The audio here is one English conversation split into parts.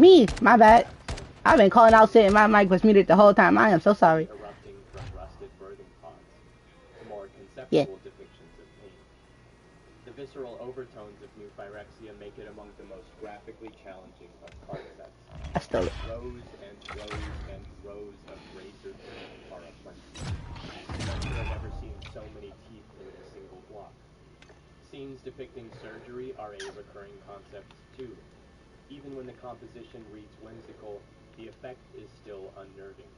Me, my bad. I've been calling out saying my mic was muted the whole time. I am so sorry. Erupting from rusted birthing pods to more Yeah, conceptual depictions of pain. The visceral overtones of New Phyrexia make it among the most graphically challenging of card sets. I stole it. Rows and rows and rows of razor teeth are aplenty. Spencer had never seen so many teeth in a single block. Scenes depicting surgery are a recurring concept too. Even when the composition reads whimsical, the effect is still unnerving.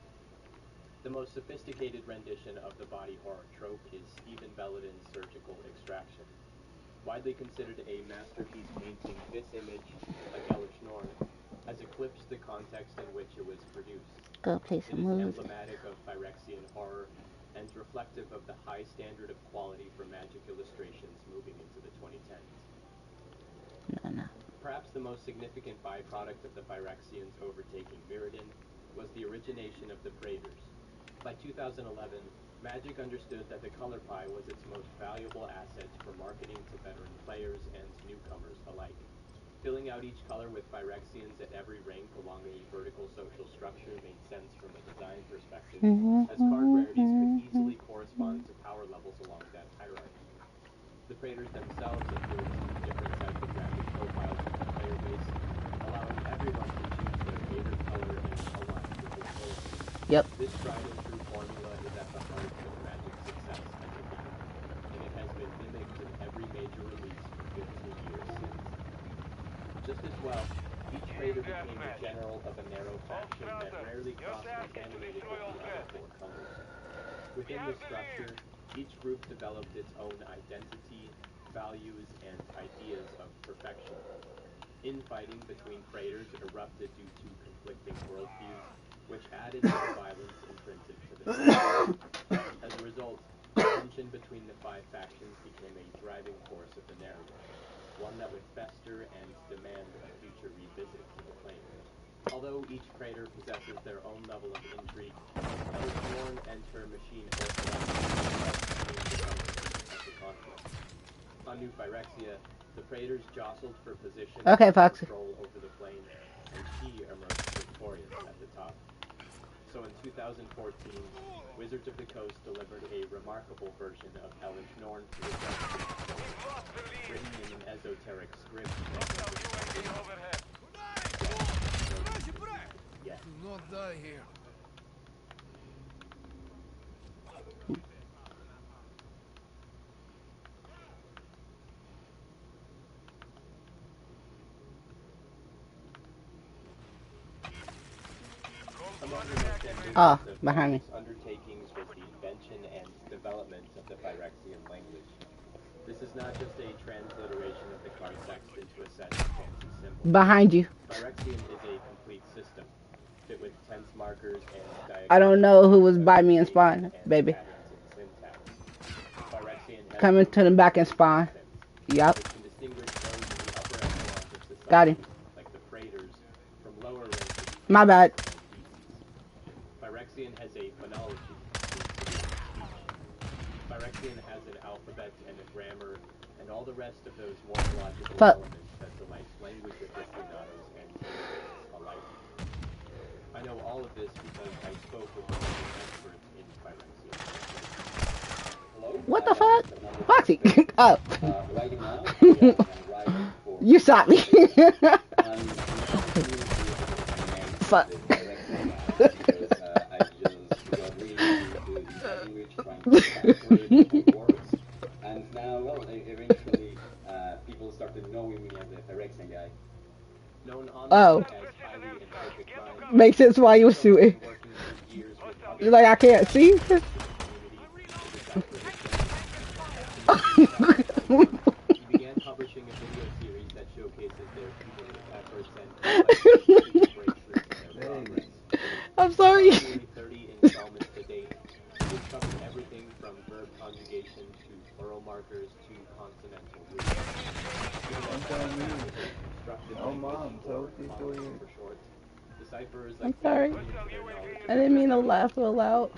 The most sophisticated rendition of the body horror trope is Stephen Belladin's Surgical Extraction. Widely considered a masterpiece painting, this image, like Hellish Norn, has eclipsed the context in which it was produced. Go play It some is music. emblematic of Phyrexian horror and reflective of the high standard of quality for magic illustrations moving into the 2010s. No. Perhaps the most significant byproduct of the Phyrexians overtaking Mirrodin was the origination of the Praetors. By 2011, Magic understood that the color pie was its most valuable asset for marketing to veteran players and newcomers alike. Filling out each color with Phyrexians at every rank along a vertical social structure made sense from a design perspective, as card rarities could easily correspond to power levels along that hierarchy. The Praetors themselves appealed to different psychographic profiles of the player base, allowing everyone to choose their favorite color and align with its goals. Yep. This tried and true formula is at the heart of Magic's success as a game, and it has been mimicked in every major release for 15 years since. Just as well, each Praetor became the general of a narrow faction that rarely cross-contaminated with the other four colors. Within this structure, each group developed its own identity, values, and ideas of perfection. Infighting between Praetors erupted due to conflicting worldviews, which added to the violence imprinted to the system. As a result, tension between the five factions became a driving force of the narrative, one that would fester and demand a future revisit to the plane. Although each Praetor possesses their own level of intrigue, Hellish Norn and her machine of the conflict. On New Phyrexia, the Praetors jostled for position Okay, and Foxy. control over the plane, and she emerged victorious at the top. So in 2014, Wizards of the Coast delivered a remarkable version of Hellish Norn to the written in an esoteric script that Do not die here. Oh, behind me. Undertakings was the invention and development of the Phyrexian language. This is not just a transliteration of the card text into a set of fancy symbols. Behind you. Phyrexian is a complete system, fit with tense markers and diagrams. I don't know who was by me in spawn, baby. Coming to the back and spawn. Yup. Got him. Like the Praetors from lower ranks. My bad. Phyrexian has a phonology. Phyrexian has an alphabet and a grammar, and all the rest of those morphological elements that delight language aficionados and alike. I know all of this because I spoke with an expert in Phyrexian. Hello? What the fuck? Foxy! Oh. Right now, You shot me. Fuck. And now, well, eventually, people started knowing me as the Phyrexian guy. Oh. Makes sense why you were shooting. You're like, I can't see. Began publishing a video series that showcases their cumulative efforts and breakthroughs. I'm sorry. 30 installments to date, which covered everything from verb conjugation to plural markers to consonantal roots. Oh, Mom, so people here. I'm sorry. I didn't mean to laugh so loud.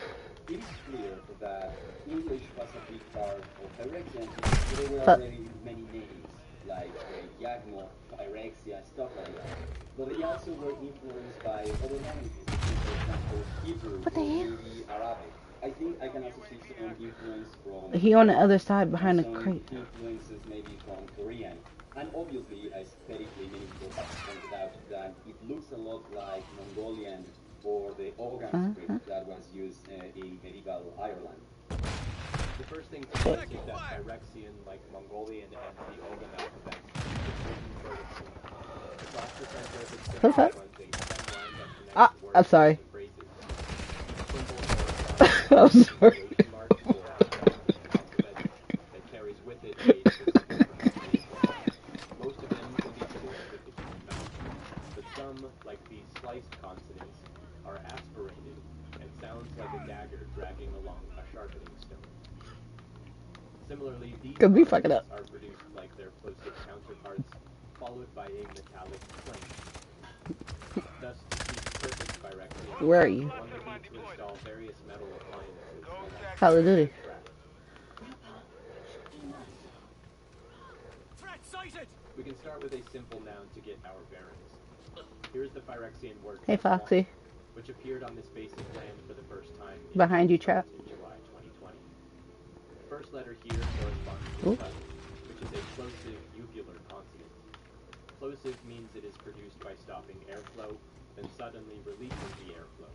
It is clear that English was a big part of Phyrexian. There were already many names, like Yagmoth, Phyrexia, stuff like that. But they also were influenced by other languages, for example, Hebrew What the or hell? maybe Arabic. I think I can also see some influence from He on the Persian other side and behind the some crate. influences maybe from Korean. And obviously, aesthetically, many people have pointed out that it looks a lot like Mongolian or the Ogham script Uh-huh. that was used in medieval Ireland. The first thing to note is that Phyrexian, like Mongolian and the Ogham alphabet, is written vertically. Across the center of its symbol What's that? runs a thin line that Ah, connects I'm words sorry. to phrases. Each symbol corresponds I'm to a sorry. punctuation mark or a letter in the alphabet that carries with it a specific pronunciation. Most of them can be produced with the human mouth, but some, like these sliced consonants, are aspirated and sounds like a dagger dragging along a sharpening stone. Similarly, these Could be fucking consonants up. are produced like their plosive counterparts, followed by a metallic clang. Thus, to speak perfect Phyrexian, Where are you? one would need to install various metal appliances like Call of Duty. trap. We can start with a simple noun to get our bearings. Here's the Phyrexian word Hey, for Foxy. swamp, which appeared on this basic land for the first time in Behind you, Oxford Trap. in July 2020. The first letter here corresponds to Ooh. plosive, which is a plosive uvular consonant. Plosive means it is produced by stopping airflow, then suddenly releasing the airflow.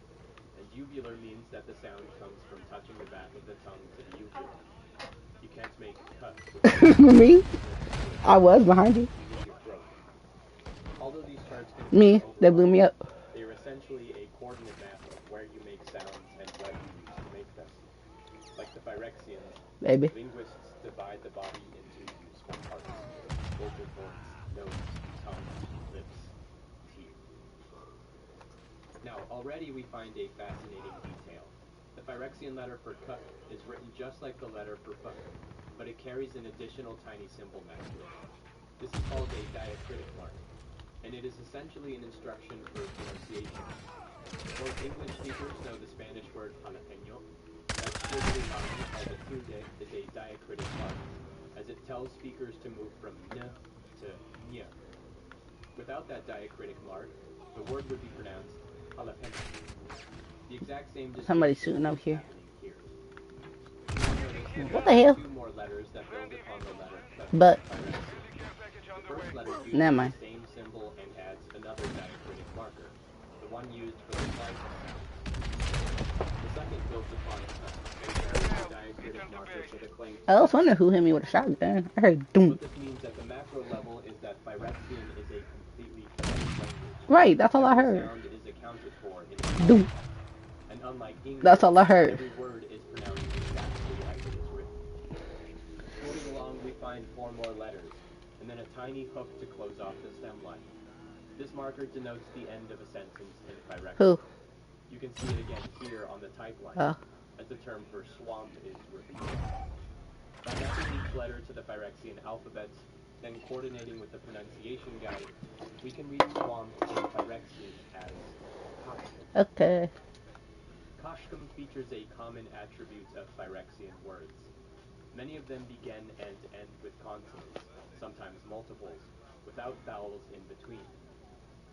And uvular means that the sound comes from touching the back of the tongue to the uvula. You can't make cut without Me? the I was behind you. you need your throat. Although these charts can Me. appear They blew me up. they are essentially a coordinate map of where you make sounds and what you use to make them. Like the Phyrexians, Baby. linguists divide the body into useful parts: vocal cords, nose, tongue, lips, teeth. Now, already we find a fascinating detail. The Phyrexian letter for k is written just like the letter for p, but it carries an additional tiny symbol next to it. This is called a diacritic mark, and it is essentially an instruction for pronunciation. Most English speakers know the Spanish word jalapeño. That squiggly line called a tilde is a diacritic mark, as it tells speakers to move from n to ñ. Without that diacritic mark, the word would be pronounced jalapeno. The exact same Somebody's distinction shooting up is here. happening here. You will What notice the there are hell? two more letters that build upon the letter k. But The first letter uses never the mind. same symbol and adds another diacritic marker, the one used for the slice sound. The second builds upon it and carries the diacritic marker for the clang I was sound. wondering who hit me with a shotgun. I heard doom. What this means at the macro level is that Phyrexian is a completely phonetic language. Right, that's all I Every heard. sound is accounted for in its Doom. and unlike English, That's all I heard. every word is pronounced exactly as it is written. Moving along, we find four more letters, and then a tiny hook to close off the stem line. This marker denotes the end of a sentence in Phyrexian. Who? You can see it again here on the type line, Oh. as the term for swamp is repeated. By mapping each letter to the Phyrexian alphabet, then coordinating with the pronunciation guide, we can read swamp in Phyrexian as kashkum. Okay. Kashkum features a common attribute of Phyrexian words. Many of them begin and end with consonants, sometimes multiples, without vowels in between.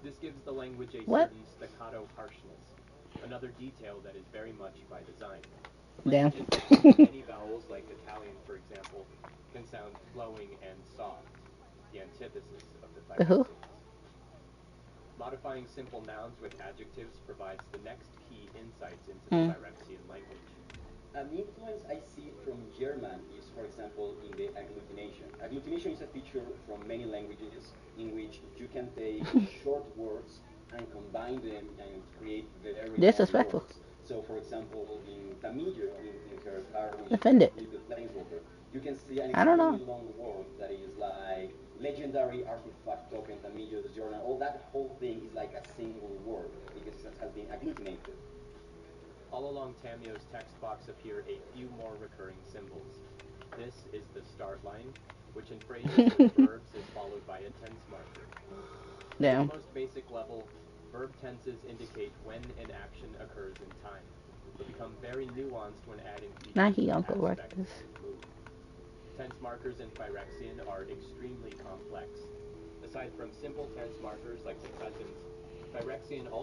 This gives the language a What? certain staccato harshness, another detail that is very much by design. Damn. Languages that use many vowels, like Italian, for example, can sound flowing and soft, the antithesis of the The who? Phyrexians. Modifying simple nouns with adjectives provides the next key insights into the Phyrexian language. An influence I see from German is, for example, in the agglutination. Agglutination is a feature from many languages in which you can take short words and combine them and create very long Disrespectful. words. So, for example, in Tamillo, in her part, which Defend it. is the Planeswalker, you can see an I don't extremely know. long word that is like legendary artifact token Tamillo's journal. All that whole thing is like a single word because it has been agglutinated. All along Tamio's text box appear a few more recurring symbols. This is the start line, which in phrases with verbs is followed by a tense marker. At Damn. the most basic level, verb tenses indicate when an action occurs in time, but become very nuanced when adding features Now he of Uncle aspect Rectus. and mood. Tense markers in Phyrexian are extremely complex. Aside from simple tense markers like the present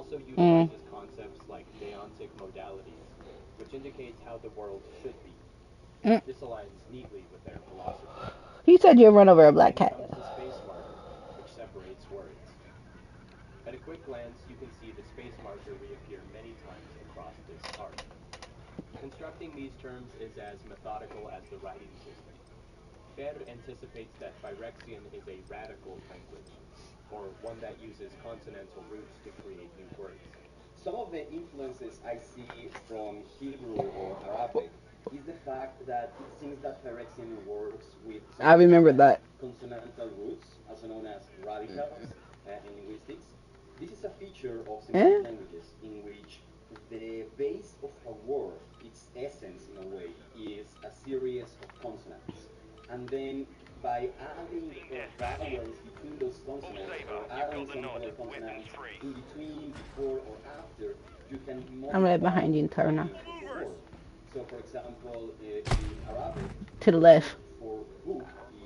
also utilizes concepts like deontic modalities, which indicates how the world should be. This aligns neatly with their philosophy. He said you'd run over a black Then cat. comes the space marker, which separates words. At a quick glance, you can see the space marker reappear many times across this art. Constructing these terms is as methodical as the writing system. Fer anticipates that Phyrexian is a radical language, or one that uses consonantal roots to create new words. Some of the influences I see from Hebrew or Arabic is the fact that it seems that Phyrexian works with I remember that. consonantal roots, also known as radicals in linguistics. This is a feature of Semitic languages in which the base of a word, its essence in a way, is a series of consonants. And then by adding vowels between those consonants or adding some other consonants in between, before, or after, you can I'm right modify behind you, the Turner. meaning of the word. So, for example, in Arabic, To the left. for book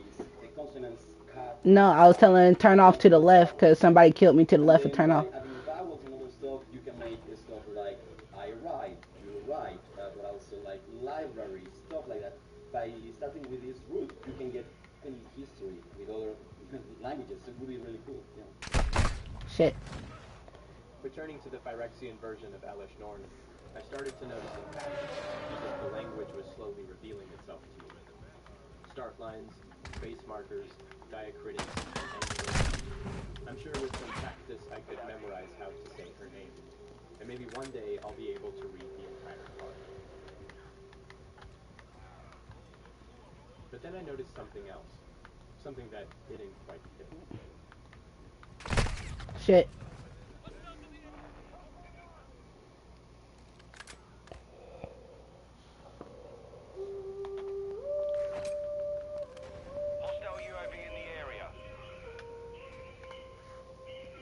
is the consonants cut. No, I was telling him turn off to the left because somebody killed me to the left and turn off. By adding vowels and other stuff, you can make stuff like I write, you write, but also like library, stuff like that. By starting with this root, you can get any history with other languages. So it would be really cool. Yeah. Shit. Returning to the Phyrexian version of Elish Norn, I started to notice some patterns, as if the language was slowly revealing itself to me. Start lines, space markers, diacritics, and I'm sure with some practice I could memorize how to say her name, and maybe one day I'll be able to read the entire card. But then I noticed something else, something that didn't quite fit. Shit. Hostile UAV in the area.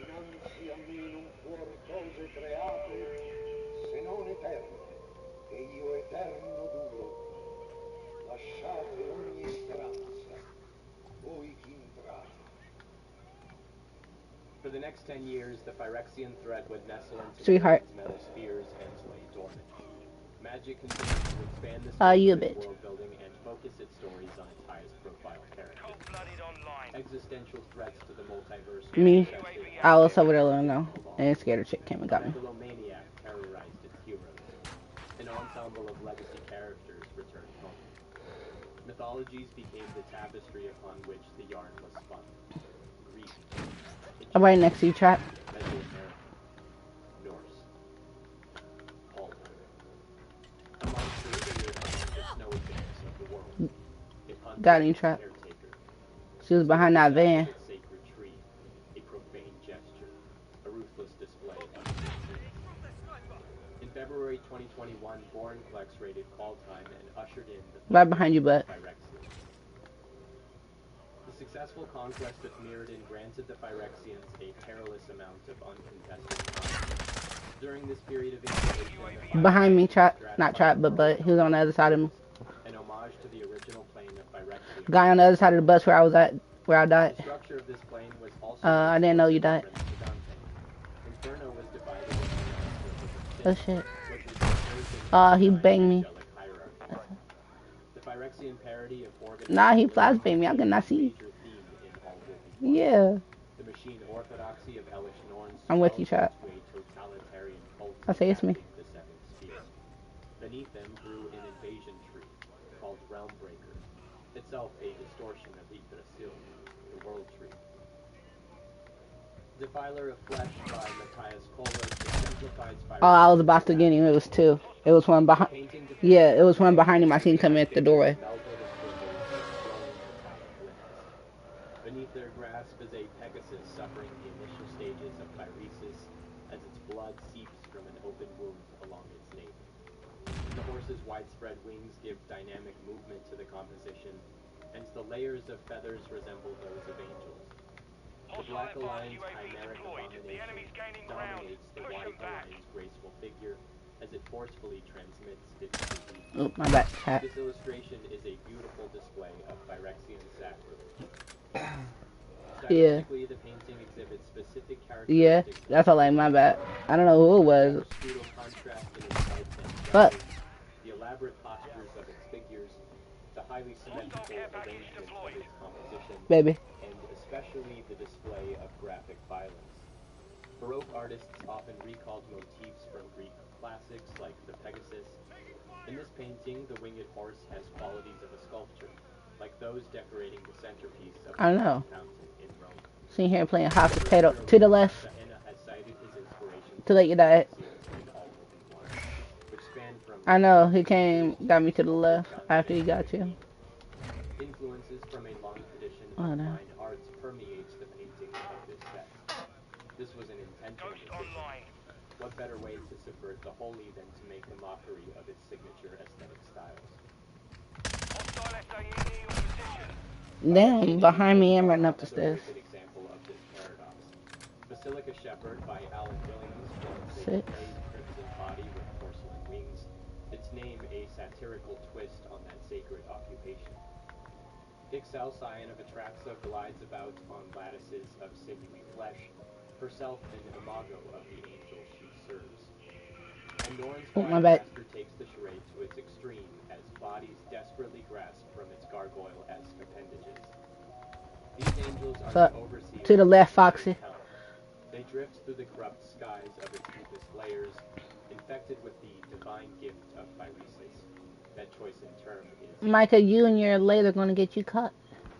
Non siano fuori cose create, se non eterne, e io eterno duro. Lasciate ogni speranza, voi chi entrate. For the next 10 years, the Phyrexian threat would nestle into Sweetheart. the metal spheres and lay dormant. Magic continues to expand this You a bitch. world building and focus its stories on its highest profile characters. Cold-blooded online. Existential threats to the multiverse. Me, I was over there alone now, and scared of chick came and got me. Megalomaniac terrorized its heroes. An ensemble of legacy characters returned home. Mythologies became the tapestry upon which the yarn was spun. Greek, I'm right next to you, Trap. Mesoamerican, Norse, Alban. A monster appeared among the snowy banks of the world. It hunted Got him, its Trap. caretaker. She was behind that van. Its sacred tree, a profane gesture, a ruthless display of injustice. In February 2021, Vorinclex raided Call Time and ushered in the Right behind you, bud. Phyrexians. The successful conquest of Mirrodin granted the Phyrexians a perilous amount of uncontested time. During this period of incubation, Behind me, Trap. Not Trap, but he was on the other side of me. an homage to the original plane of Phyrexia. Guy on the other side of the bus where I was at, where I died. The structure of this plane was also I didn't know you died. Inferno was divided into Oh shit. which was He banged me. angelic hierarchy. The Phyrexian parody of Morgan. Nah, he flash banged me. I could not see. Major theme in all Wolfenstein. Yeah. The machine orthodoxy of Elish Norn I'm with you, swelled Chat. into a totalitarian cult I say it's me. inhabiting the seventh sphere. Beneath them grew an invasion tree called Realmbreaker, itself a distortion of Yggdrasil, the world tree. Defiler of Flesh by Matthias Koller exemplifies Oh, I was about to get him. It was two. It was one behind. painting to Yeah, it was one behind him. I seen him come in at the doorway. melted and twisted into glowing metallic limbs. Beneath their grasp is a Pegasus suffering the initial stages of phyresis as its blood seeps from an open wound along its nape. The horse's widespread wings give dynamic movement to the composition, and the layers of feathers resemble those of angels. The Black Alliance chimeric abomination dominates the White Alliance graceful figure as it forcefully transmits its disease. Oh, my bad, Chat. This illustration is a beautiful display of Phyrexian sacrilege. Yeah. Stylistically, the painting exhibits specific Yeah, characteristics that's all like my bad. I don't know who it was. pseudo contrast in its lights and Fuck, shadows, the elaborate postures of its figures, the highly symmetrical arrangement of its composition, baby. and especially the display of graphic violence. Baroque artists often recalled motifs from Greek classics like the Pegasus. In this painting, the winged horse has qualities of a sculpture, like those decorating the centerpiece of the I know. fountain in Rome. Sitting here playing hot potato to the left. Sahena has cited his inspirations To let you die. and all will be one, which span from I know he came, got me to the left after he got you. influences from a long tradition Oh, of no. fine arts permeates the painting of this set. This was an intentional Ghost decision. online. What better way to subvert the holy than to make a mockery of its signature aesthetic styles? Hostile SAE near your position. Damn, behind me and running up the Another stairs. wicked example of this paradox. Basilica Shepherd by Alan Williams forms a Six. glazed crimson body with porcelain wings, its name a satirical twist on that sacred occupation. Ixelle, scion of Atraxa, glides about on lattices of sinewy flesh, herself an imago of the angel she serves. And Norn's Oh, my bad. master takes the charade to its extreme as bodies desperately grasp from its gargoyle-esque appendages. These angels are Fuck. the overseers To the left, of Foxy. hell. They drift through the corrupt skies of its deepest layers, infected with the divine gift of phyresis. That choice in term is Micah, you and your laser gonna get you caught.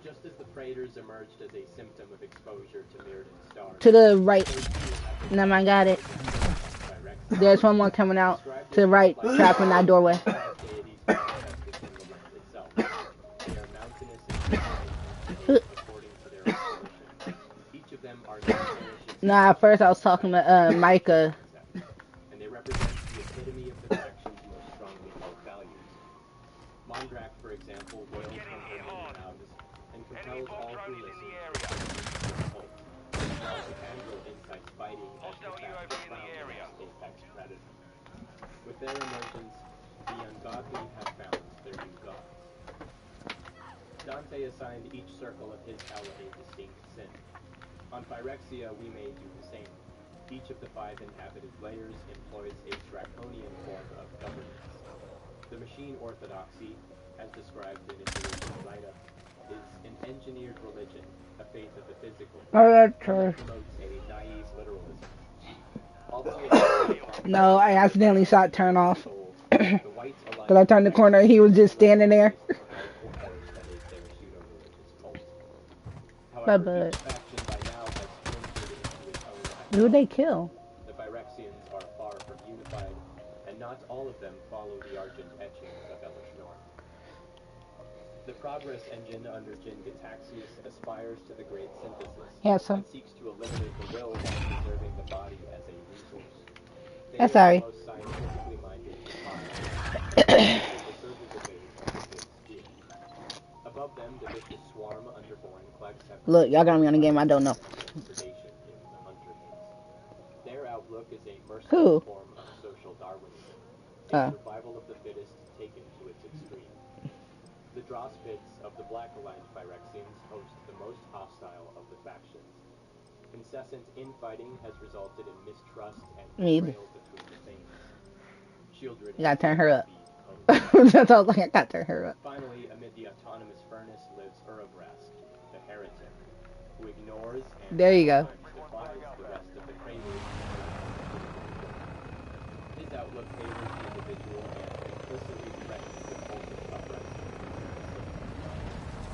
just as the Praetors emerged as a symptom of exposure to Mirrodin stars. To the right. so too have the No, I got it. Phyrexia. There's one more coming out to the right, trapping that doorway. Deities manifested in the land itself. They are mountainous and according to their own volition. Each of them are Nah, at first I was talking to Micah. and they represent the epitome of the faction's most strongly held values. Mondrak, for example, wails from her many mouths and compels all who listen to her cult. While Evangel incites fighting as the fastest round apex predator. With their emergence, the ungodly have found their new gods. Dante assigned each circle of his hell a distinct sin. On Phyrexia, we may do the same. Each of the 5 inhabited layers employs a draconian form of governance. The machine orthodoxy, as described in its original write-up, is an engineered religion, a faith of the physical, Oh, that's that true. promotes a naive literalism. Although No, I accidentally shot turn off. the whites align Because I turned the corner and he was just standing there. However, But- each faction by now has splintered into its own Who would they kill? The Phyrexians are far from unified, and not all of them follow the argent etchings of Elish Norn. The Progress Engine under Jin Gitaxias aspires to the Great Synthesis, Yes, sir. and seeks to eliminate the will while preserving the body as a resource. They That's are sorry. the most scientifically minded the surgical base of the good steel. Above them, the vicious swarm under Vorinclex have Look, y'all got me on the game, I don't know. predation in the hunter maze. Their outlook is a Who? merciful form of social Darwinism, a survival of the fittest taken to its extreme. The dross pits of the Black-aligned Phyrexians host the most hostile of the factions. Incessant infighting has resulted in mistrust and Me. betrayal between the things. Children You gotta turn her up. feed hope. That's all I was like, I gotta turn her up. Finally, amid the autonomous furnace lives Urabrask, the heretic, who ignores and There you go. defies the rest of the Praetors. His outlook favors the individual and implicitly threatens the cult of uprising.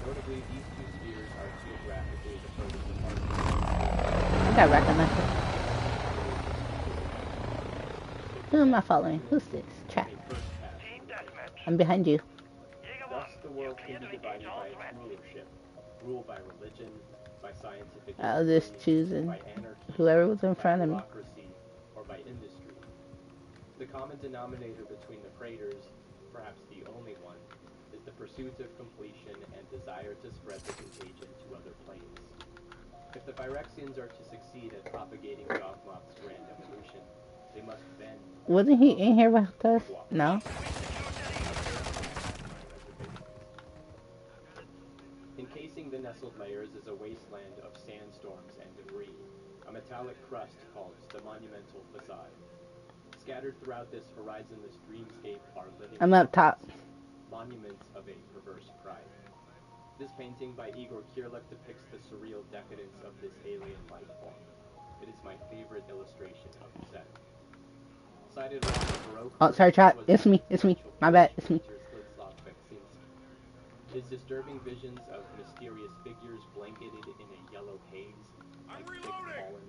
Notably, these two spheres are geographically the furthest apart. I got recognized. Who am I following? Who's this? Trap. A first pass. Team deathmatch. I'm behind you. Jaeger 1, Thus, the world you're can clear be to engage divided all by its threats. rulership, ruled by religion, by scientific I was just inquiry, choosing by anarchy, whoever was in by front of me. bureaucracy, or by industry. The common denominator between the Praetors, perhaps the only one, is the pursuit of completion and desire to spread the contagion to other planes. If the Phyrexians are to succeed at propagating Yawgmoth's grand evolution, they must bend. Wasn't he in here with us? No. Encasing the nestled layers is a wasteland of sand called the Monumental Facade. Scattered throughout this horizonless dreamscape are living I'm up top. monuments of a perverse pride. This painting by Igor Kirluk depicts the surreal decadence of this alien life form. It is my favorite illustration of the set. Cited around the Baroque Oh, sorry, chat. was It's me. It's me. My bad. It's me. His disturbing visions of mysterious figures blanketed in a yellow haze, like thick pollen,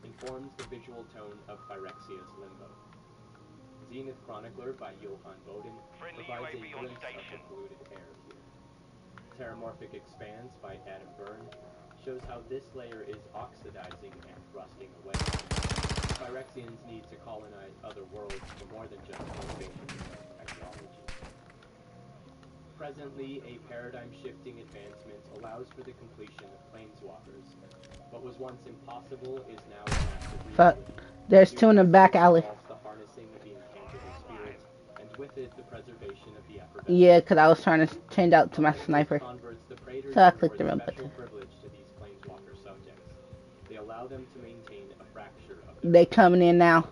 informs the visual tone of Phyrexia's Limbo. Zenith Chronicler by Johan Boden Friendly provides a UAV on glimpse of station. the polluted air here. Terramorphic Expanse by Adam Byrne shows how this layer is oxidizing and rusting away. Phyrexians need to colonize other worlds for more than just innovation and technology. Presently, a paradigm-shifting advancement allows for the completion of planeswalkers. What was once impossible is now a massive Fuck. reality. There's two in the back alley. The harnessing of the intangible spirit, and with it, the preservation of the effervescence. Yeah, because I was trying to change out to my sniper. Converts the Praetors So I clicked the award wrong special button. privilege to these planeswalker subjects. They allow them to maintain a fracture of They coming in now.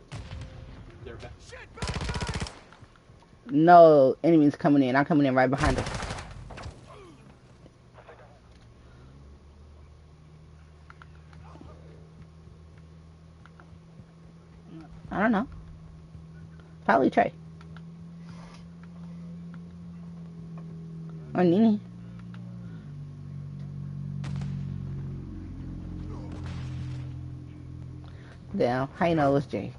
their No enemies coming in. I'm coming in right behind them. I don't know. Probably Trey. Or Nini. Damn, how you know it was Jake?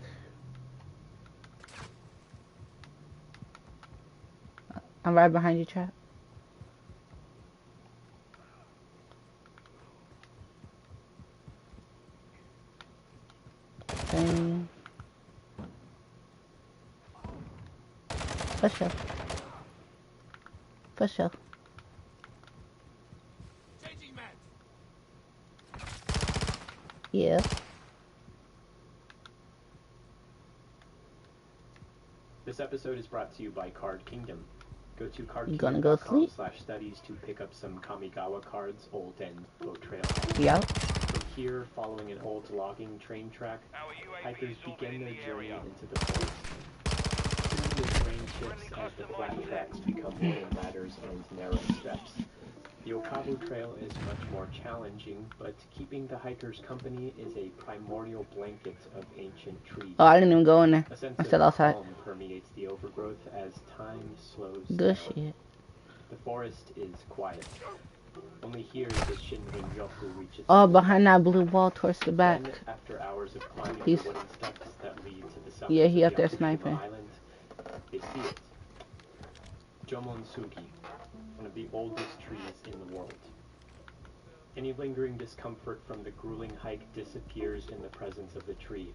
I'm right behind you, Trap. Dang. For sure. For sure. Yeah. This episode is brought to you by Card Kingdom. Go to You gonna go sleep? cardkingdom.com/studies to pick up some Kamigawa cards, old and boat trail. Yeah. From here, following an old logging train track, Our UAV hikers is begin orbiting their the journey area. into the forest. Soon the train shifts as the flat tracks become wooden ladders and narrow steps. The Okabu Trail is much more challenging, but keeping the hikers company is a primordial blanket of ancient trees. Oh, I didn't even go in there. A sense I'm of still outside. calm permeates the overgrowth as time slows Good down. shit. The forest is quiet. Only here does Shinrin Yoku reach its Oh, behind that blue wall towards the back. Then, after hours of climbing He's- the wooden steps that lead to the south Yeah, he of up there Yakushima sniping. Island, they see it. Jomonsugi, one of the oldest trees in the world. Any lingering discomfort from the grueling hike disappears in the presence of the tree.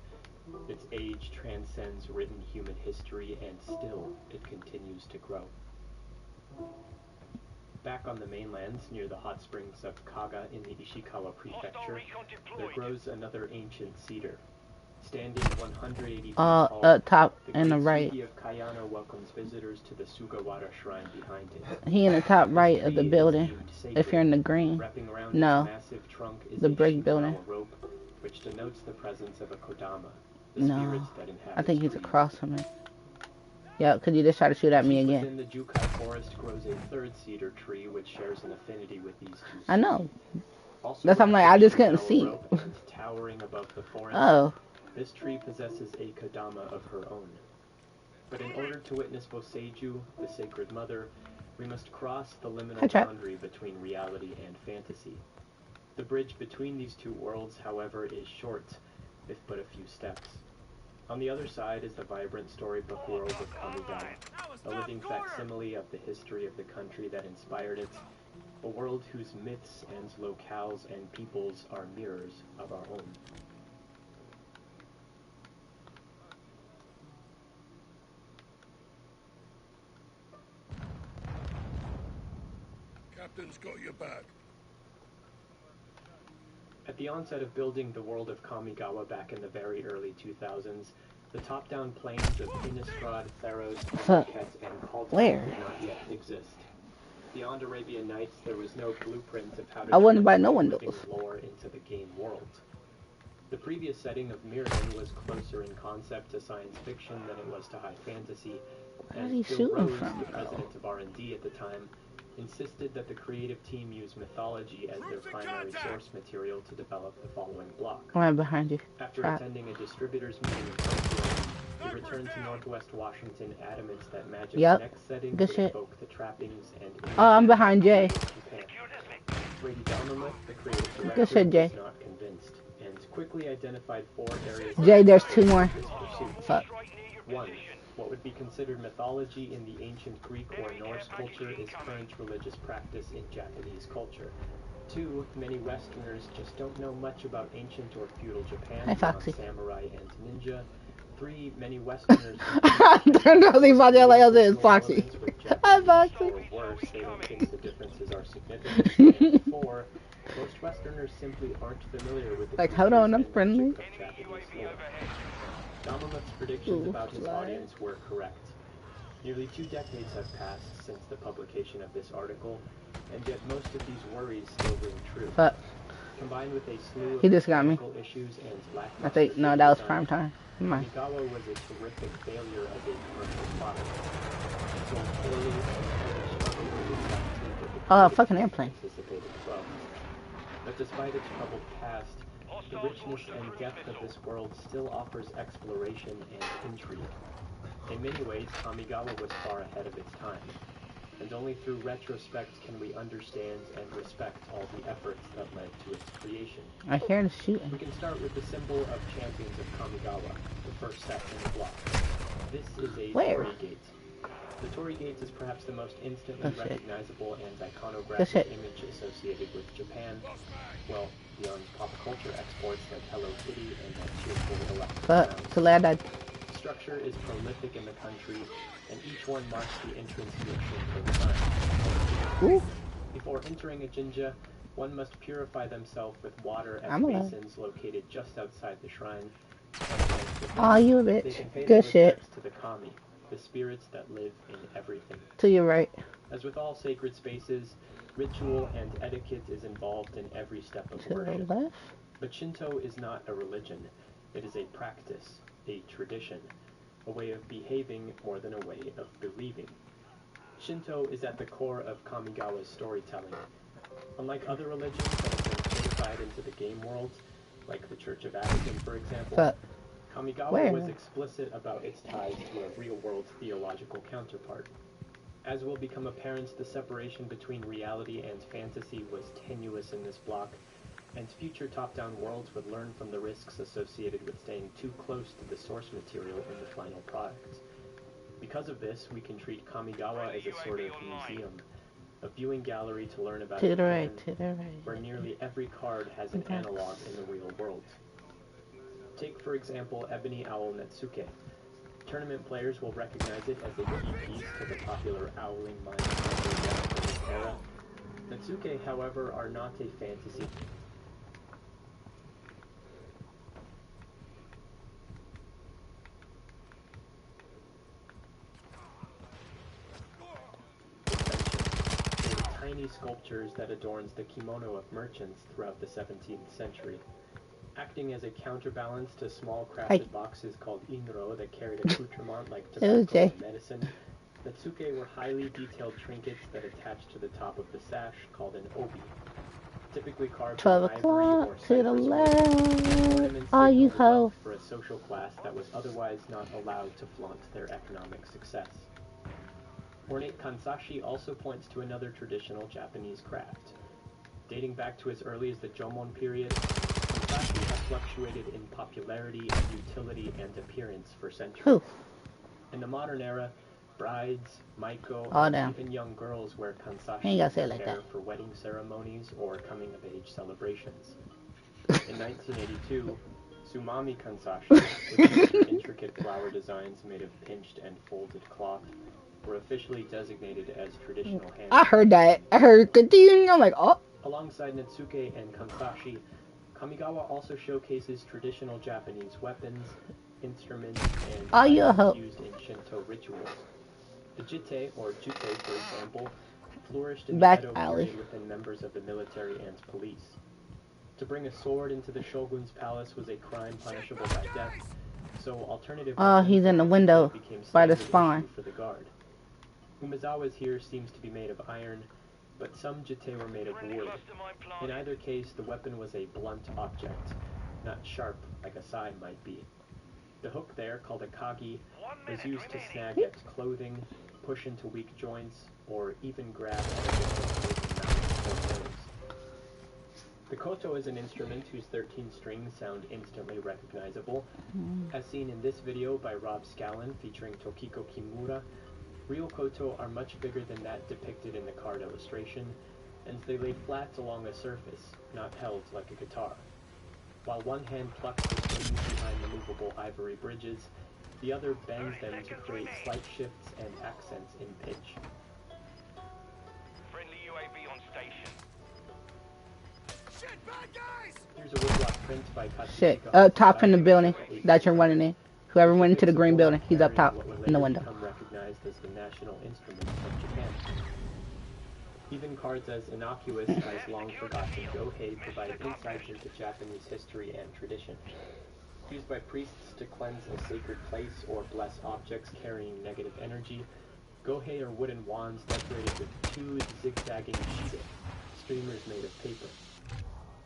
Its age transcends written human history, and still it continues to grow. Back on the mainland, near the hot springs of Kaga in the Ishikawa Prefecture, there grows another ancient cedar. Standing 180 feet tall, up top the in the great right. city of Kayano welcomes visitors to the Sugawara Shrine behind it. He in the top This right of the tree is building. deemed If you're in the sacred. green. Wrapping around No. its massive trunk is The a brick Shinkawa building. rope, which denotes the presence of a Kodama, the No. spirits that inhabit I think he's trees. across from it. Yeah, because you just tried to shoot at me Deep again. Within the Jukai forest grows a third cedar tree, which shares an affinity with these two. I know. Also That's why I'm like, wrapped I in just couldn't Shinkawa see. rope and towering above the forest, Oh. this tree possesses a Kodama of her own. But in order to witness Boseiju, the sacred mother, we must cross the liminal Hi, Trap. boundary between reality and fantasy. The bridge between these two worlds, however, is short, if but a few steps. On the other side is the vibrant storybook world of Kamigawa, a living facsimile of the history of the country that inspired it, a world whose myths and locales and peoples are mirrors of our own. Captain's got your back. At the onset of building the world of Kamigawa back in the very early 2000s, the top-down planes of Innistrad, Theros, Amonkhet, and Kaltan Where? did not yet exist. Beyond Arabian Nights, there was no blueprint of how to I wouldn't buy translate no one living those. lore into the game world. The previous setting of Mirrodin was closer in concept to science fiction than it was to high fantasy, Where is and he Bill shooting Rose, from, the though? president of R&D at the time, insisted that the creative team use mythology as their primary source material to develop the following block. Right behind you. After Trap. attending a distributors meeting in Tokyo, he returned to Northwest Washington adamant that Magic's Yep. next setting Good would shit. evoke the trappings and Oh, I'm behind Jay. Japan. Brady Domermuth, the creative Good director, shit, Jay. was not convinced, and quickly identified 4 areas Jay, of there's 2 more. this pursuit. Fuck. 1. What would be considered mythology in the ancient Greek or Norse culture is current religious practice in Japanese culture. 2. Many Westerners just don't know much about ancient or feudal Japan Hi, beyond Foxy. samurai and ninja. 3. Many Westerners Don't know the body like I said, Foxy. elements with Hi, Japanese, Foxy. or worse, they don't think the differences are significant. And 4. Most Westerners simply aren't familiar with the Like, hold on, I'm features and friendly. magic of Japanese lore. Domermuth's predictions Ooh, about his slide. audience were correct. Nearly 2 decades have passed since the publication of this article, and yet most of these worries still ring true. Fuck. Combined with a slew of He just got me. technical issues and I think, no, that was prime time. Come on. Kamigawa was a terrific failure as a commercial product. It sold poorly and struggled with its uptake Oh, at the fucking pace airplane. anticipated as well. But despite its troubled past, the richness and depth of this world still offers exploration and intrigue. In many ways, Kamigawa was far ahead of its time, and only through retrospect can we understand and respect all the efforts that led to its creation. I hear the We shooting. can start with the symbol of Champions of Kamigawa, the first set in the block. This is a Where? Torii Gate. The Torii Gate is perhaps the most instantly Good shit. recognizable and Good iconographic shit. image associated with Japan. Well, beyond pop culture exports like Hello Kitty and that cheerful electric Fuck. sound. Too glad I... Structure is prolific in the country, and each one marks the entrance to a Shinto shrine. Ooh. Before entering a jinja, one must purify themselves with water at I'm alive. basins located just outside the shrine. Aw, you a They bitch. can pay their Good shit. respects to the kami, the spirits that live in everything. To your right. As with all sacred spaces, ritual and etiquette is involved in every step of To the worship. left. But Shinto is not a religion. It is a practice, a tradition, a way of behaving more than a way of believing. Shinto is at the core of Kamigawa's storytelling. Unlike other religions that have been codified into the game world, like the Church of Vatican, for example, Fuck. Kamigawa Where? was explicit about its ties to a real-world theological counterpart. As will become apparent, the separation between reality and fantasy was tenuous in this block, and future top-down worlds would learn from the risks associated with staying too close to the source material in the final product. Because of this, we can treat Kamigawa as a sort of museum, a viewing gallery to learn about To the Japan, right. To the where right. nearly every card has an analog in the real world. Take, for example, Ebony Owl Netsuke. Tournament players will recognize it as a key piece to the popular Owling Mind from this era. Netsuke, however, are not a fantasy. They were tiny sculptures that adorns the kimono of merchants throughout the 17th century. Acting as a counterbalance to small crafted boxes called inro that carried accoutrement like tobacco Jay. and medicine, Netsuke were highly detailed trinkets that attached to the top of the sash called an obi. Typically carved 12 in ivory o'clock. or To the cypress wood, left. ornaments Oh, you signaled hoe. wealth for a social class that was otherwise not allowed to flaunt their economic success. Ornate kansashi also points to another traditional Japanese craft. Dating back to as early as the Jomon period, kansashi has fluctuated in popularity, utility, and appearance for centuries. Who? In the modern era, brides, maiko, Oh, and damn. even young girls wear You kansashi ain't gotta say in it like their hair that. for wedding ceremonies or coming-of-age celebrations. In 1982, Tsumami kansashi, which feature intricate flower designs made of pinched and folded cloth, were officially designated as traditional hand. I heard that. I heard continue. I'm like, oh. Alongside Netsuke and kansashi, Kamigawa also showcases traditional Japanese weapons, instruments, and Oh, you a items hoe. used in Shinto rituals. The jite, or jute for example, flourished in Back the Edo alley. period within members of the military and police. To bring a sword into the shogun's palace was a crime punishable by death, so alternative Oh, weapons he's in the like window became by the standard spawn. issue for the guard. Umezawa's here seems to be made of iron, but some jite were made of wood. In either case, the weapon was a blunt object, not sharp like a sai might be. The hook there, called a kagi, was used to snag at clothing, push into weak joints, or even grab at a different or frames. The koto is an instrument whose 13 strings sound instantly recognizable. As seen in this video by Rob Scallon featuring Tokiko Kimura, real koto are much bigger than that depicted in the card illustration, and they lay flat along a surface, not held like a guitar. While one hand plucks the strings behind the movable ivory bridges, the other bends them to create slight shifts and accents in pitch. Friendly UAV on station. Shit, bad guys! Here's a woodblock print by Katsushika. Shit. Up top in the building that you're running in. Whoever went into the green building, he's up top in the window. Become recognized as the national instrument of Japan. Even cards as innocuous as long-forgotten Gohei provide insights into Japanese history and tradition. Used by priests to cleanse a sacred place or bless objects carrying negative energy, Gohei are wooden wands decorated with two zigzagging shide, streamers made of paper.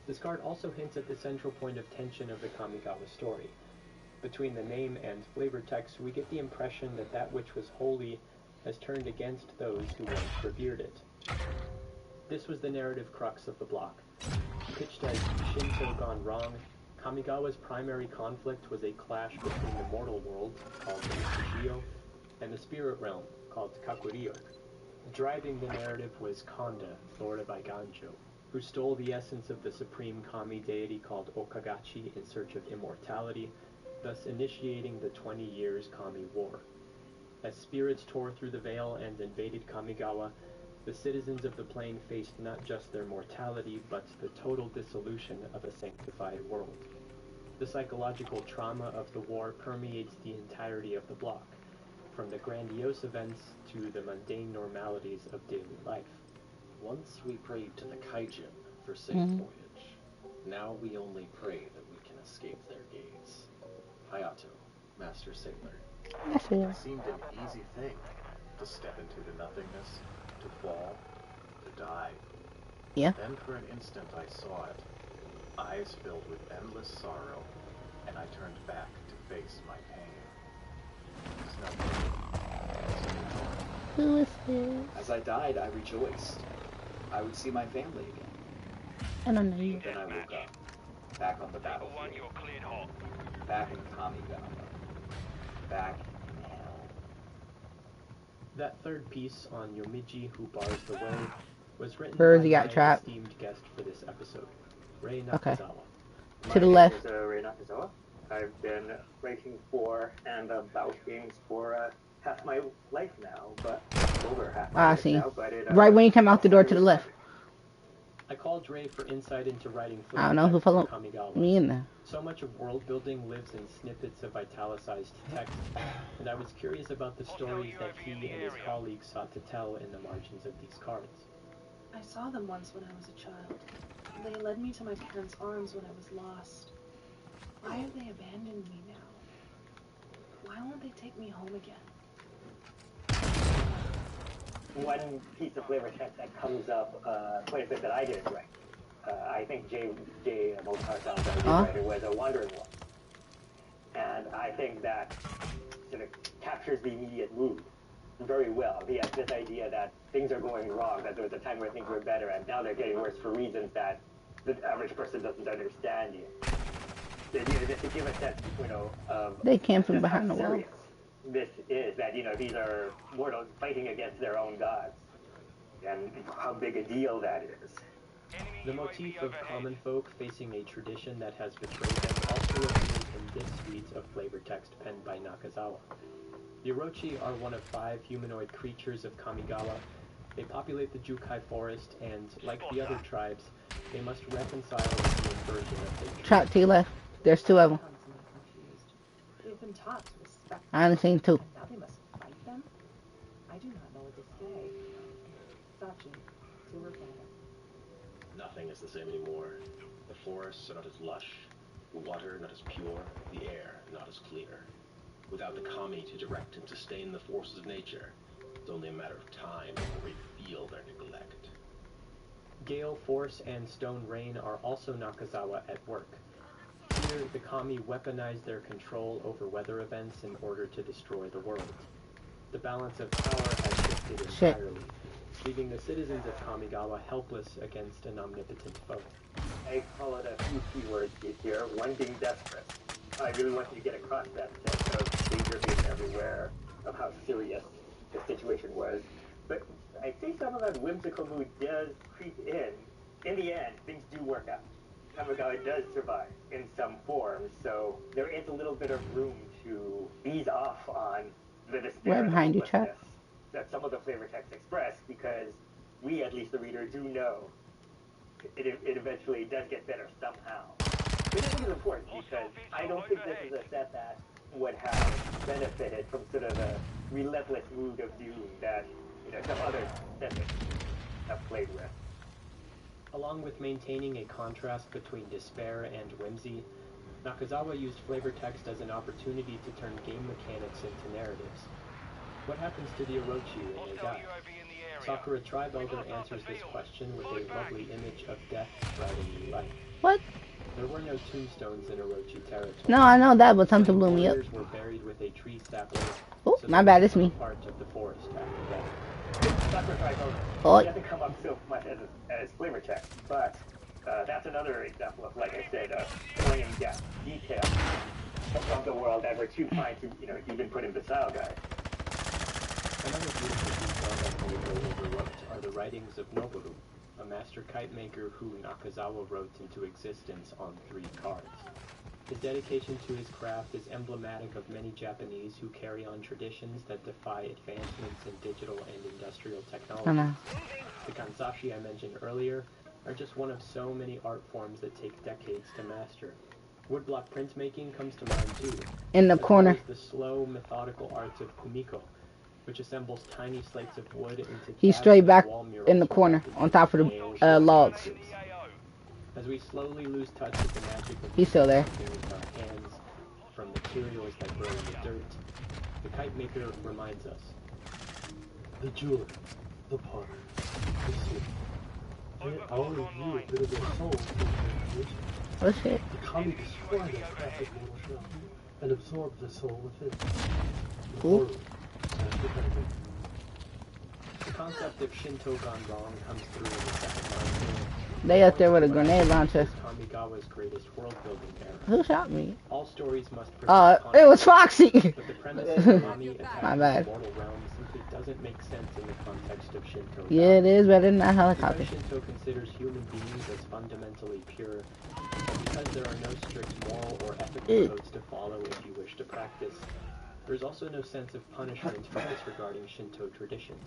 This card also hints at the central point of tension of the Kamigawa story. Between the name and flavor text, we get the impression that that which was holy has turned against those who once revered it. This was the narrative crux of the block. Pitched as Shinto gone wrong, Kamigawa's primary conflict was a clash between the mortal world, called the Shishio, and the spirit realm, called Kakuryō. Driving the narrative was Kanda, Lord of Eiganjo, who stole the essence of the supreme kami deity called Okagachi in search of immortality, thus initiating the 20 years Kami War. As spirits tore through the veil and invaded Kamigawa, the citizens of the plane faced not just their mortality, but the total dissolution of a sanctified world. The psychological trauma of the war permeates the entirety of the block, from the grandiose events to the mundane normalities of daily life. Once we prayed to the Kaijin for safe voyage. Now we only pray that we can escape their gaze. Hayato, Master Sailor. It seemed an easy thing to step into the nothingness, to fall, to die. Yeah. Then for an instant I saw it, eyes filled with endless sorrow, and I turned back to face my pain. It was no pain. It was a new home. Who is this? As I died, I rejoiced. I would see my family again. I don't know you. Then I woke up, back on the battlefield, You're cleared hot. back in Kamigawa, back in hell. That third piece on Yomiji Who Bars the Way was written Where is by he at, my Trap? esteemed guest for this episode, Rei Okay. Nakazawa. To the left. My name is Rei Nakazawa. I've been writing for and about games for half my life now, but over half my I life see. now. But it, Right when you come out the door to the left. I called Rei for insight into writing I don't know who flavor followed text for Kamigawa. me in there. So much of world building lives in snippets of italicized text, and I was curious about the stories that he and his colleagues sought to tell in the margins of these cards. I saw them once when I was a child. They led me to my parents' arms when I was lost. Why have they abandoned me now? Why won't they take me home again? one piece of flavor text that comes up quite a bit that I didn't write. I think J. Motar was a wandering one. And I think that sort of captures the immediate mood very well. This idea that things are going wrong, that there was a time where things were better, and now they're getting worse for reasons that the average person doesn't understand yet. The idea just to give a sense, of they came from behind the wall. This is that, these are mortals fighting against their own gods, and how big a deal that is. The motif of common folk facing a tradition that has betrayed them also appears in this suite of flavor text penned by Nakazawa. The Orochi are one of 5 humanoid creatures of Kamigawa. They populate the Jukai forest, and like the other tribes, they must reconcile with the inversion of their Trap to your left. There's 2 of them. They've been taught to respect I only seen 2. now they must fight them? I do not know what to say. Sachi, to her father. Nothing is the same anymore. The forests are not as lush, the water not as pure, the air not as clear. Without the kami to direct and sustain the forces of nature, it's only a matter of time before we feel their neglect. Gale Force and Stone Rain are also Nakazawa at work. Here, the kami weaponize their control over weather events in order to destroy the world. The balance of power has shifted entirely, leaving the citizens of Kamigawa helpless against an omnipotent foe. I call it a few keywords here, one being desperate. I really want you to get across that sense of danger being everywhere, of how serious the situation was. But I think some of that whimsical mood does creep in. In the end, things do work out. Kamigawa does survive in some form, so there is a little bit of room to ease off on the despair and hopelessness that some of the flavor texts express, because we, at least the reader, do know it eventually does get better somehow. Which I think is important, because I don't think this is a set that would have benefited from sort of the relentless mood of doom that, you know, some other sets have played with. Along with maintaining a contrast between despair and whimsy, Nakazawa used flavor text as an opportunity to turn game mechanics into narratives. What happens to the Orochi when they die? Sakura Tribe Elder answers this question with a lovely image of death riding new life. What? There were no tombstones in Orochi territory. No, I know that, but something blew me up. Were buried with a tree sapling. Oh, so my bad, it's me. Part of the forest after death. Sakura Tribe Elder doesn't come up so much as flavor text, but that's another example of, like I said, plain depth detail of the world that we're too kind to, you know, even put in the style guide. Another beautiful detail that can go overlooked are the writings of Noboru, a master kite maker who Nakazawa wrote into existence on 3 cards. His dedication to his craft is emblematic of many Japanese who carry on traditions that defy advancements in digital and industrial technology. The kanzashi I mentioned earlier are just one of so many art forms that take decades to master. Woodblock printmaking comes to mind too. In the corner. The slow, methodical arts of kumiko, which assembles tiny slates of wood into He's straight back in the corner, on top of the logs. As we slowly lose touch with the magic of he's still there. With our hands, from materials that grow in the dirt, the kite maker reminds us. The jeweler, the potter, the smith. They always knew a bit of their soul in their creation. Oh shit. The kami destroyed their crafted mortal shell and absorbed the soul within. The horror. The concept of Shinto gone wrong comes through in the second line. They up there with a grenade launcher. Kamigawa's greatest world building era. Who shot me? All stories must it was Foxy. But the premise of Kami attacking bad. the mortal realm simply doesn't make sense in the context of Shinto. Yeah, it is better than that helicopter. Because Shinto considers human beings as fundamentally pure, and because there are no strict moral or ethical codes to follow if you wish to practice, there is also no sense of punishment for disregarding Shinto traditions.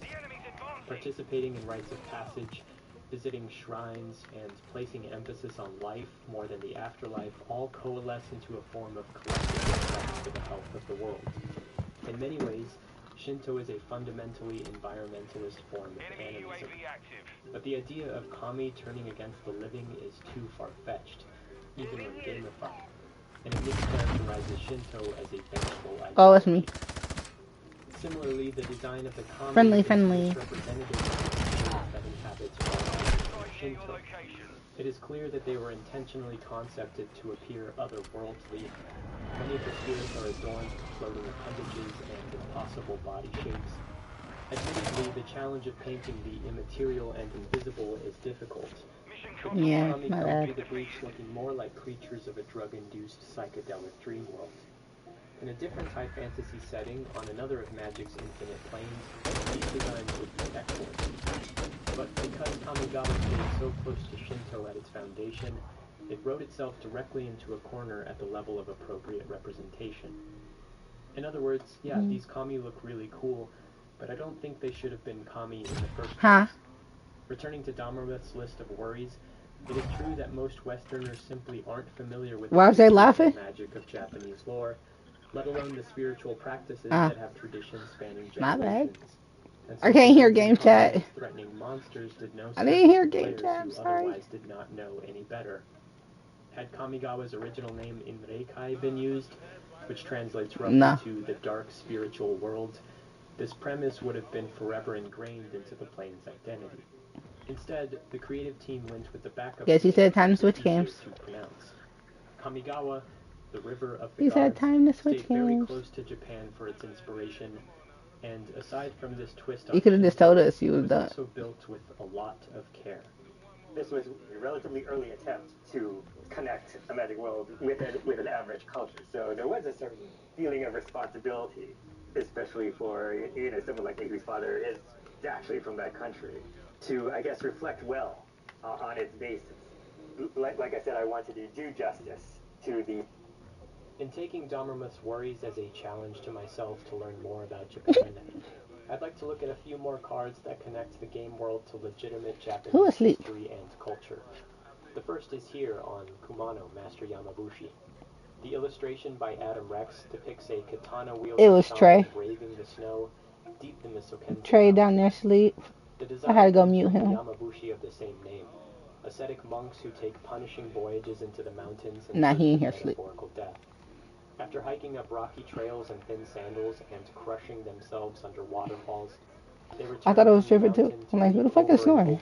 Participating in rites of passage, visiting shrines, and placing emphasis on life more than the afterlife all coalesce into a form of collective respect for the health of the world. In many ways, Shinto is a fundamentally environmentalist form of animism. But the idea of kami turning against the living is too far-fetched, even when gamified, and it mischaracterizes Shinto as a vengeful idea. Oh, it's me. Similarly, the design of the kami friendly. is representative of that inhabits Shinto. It is clear that they were intentionally concepted to appear otherworldly. Many of the spirits are adorned with floating appendages and impossible body shapes. Admittedly, the challenge of painting the immaterial and invisible is difficult. Yeah, Kami my come bad. through the breach looking more like creatures of a drug-induced psychedelic dream world. In a different high fantasy setting, on another of Magic's infinite planes, these designs would be excellent. But because Kamigawa stayed so close to Shinto at its foundation, it wrote itself directly into a corner at the level of appropriate representation. In other words, yeah, these kami look really cool, but I don't think they should have been kami in the first place. Returning to Dahmermuth's list of worries, it is true that most Westerners simply aren't familiar with the magic of Japanese lore, let alone the spiritual practices that have traditions spanning generations. I can't hear game chat. Threatening monsters did no I didn't hear players game chat, I'm who sorry. otherwise did not know any better. Had Kamigawa's original name Inreikai been used, which translates roughly to the dark spiritual world, this premise would have been forever ingrained into the plane's identity. Instead, the creative team went with the backup. Yes, he said time to switch games. To pronounce. Kamigawa, the River of the He Gods, said time to switch stayed very games. close to Japan for its inspiration, and aside from this twist on You could have just told us you was it was done. also built with a lot of care. This was a relatively early attempt to connect a magic world with an average culture. So there was a certain feeling of responsibility, especially for someone like me whose father is actually from that country, to I guess reflect well on its basis. Like I said, I wanted to do justice to the. In taking Damarmuth's worries as a challenge to myself to learn more about Japan, I'd like to look at a few more cards that connect the game world to legitimate Japanese history and culture. The first is here on Kumano, Master Yamabushi. The illustration by Adam Rex depicts a katana-wielding shaman braving the snow deep in the Sokensen. Trey down there asleep. I had to go mute him. Yamabushi of the same name. Ascetic monks who take punishing voyages into the mountains and metaphorical death. After hiking up rocky trails in thin sandals and crushing themselves under waterfalls, they return. I thought it was tripping too. I'm like, who the fuck is snoring?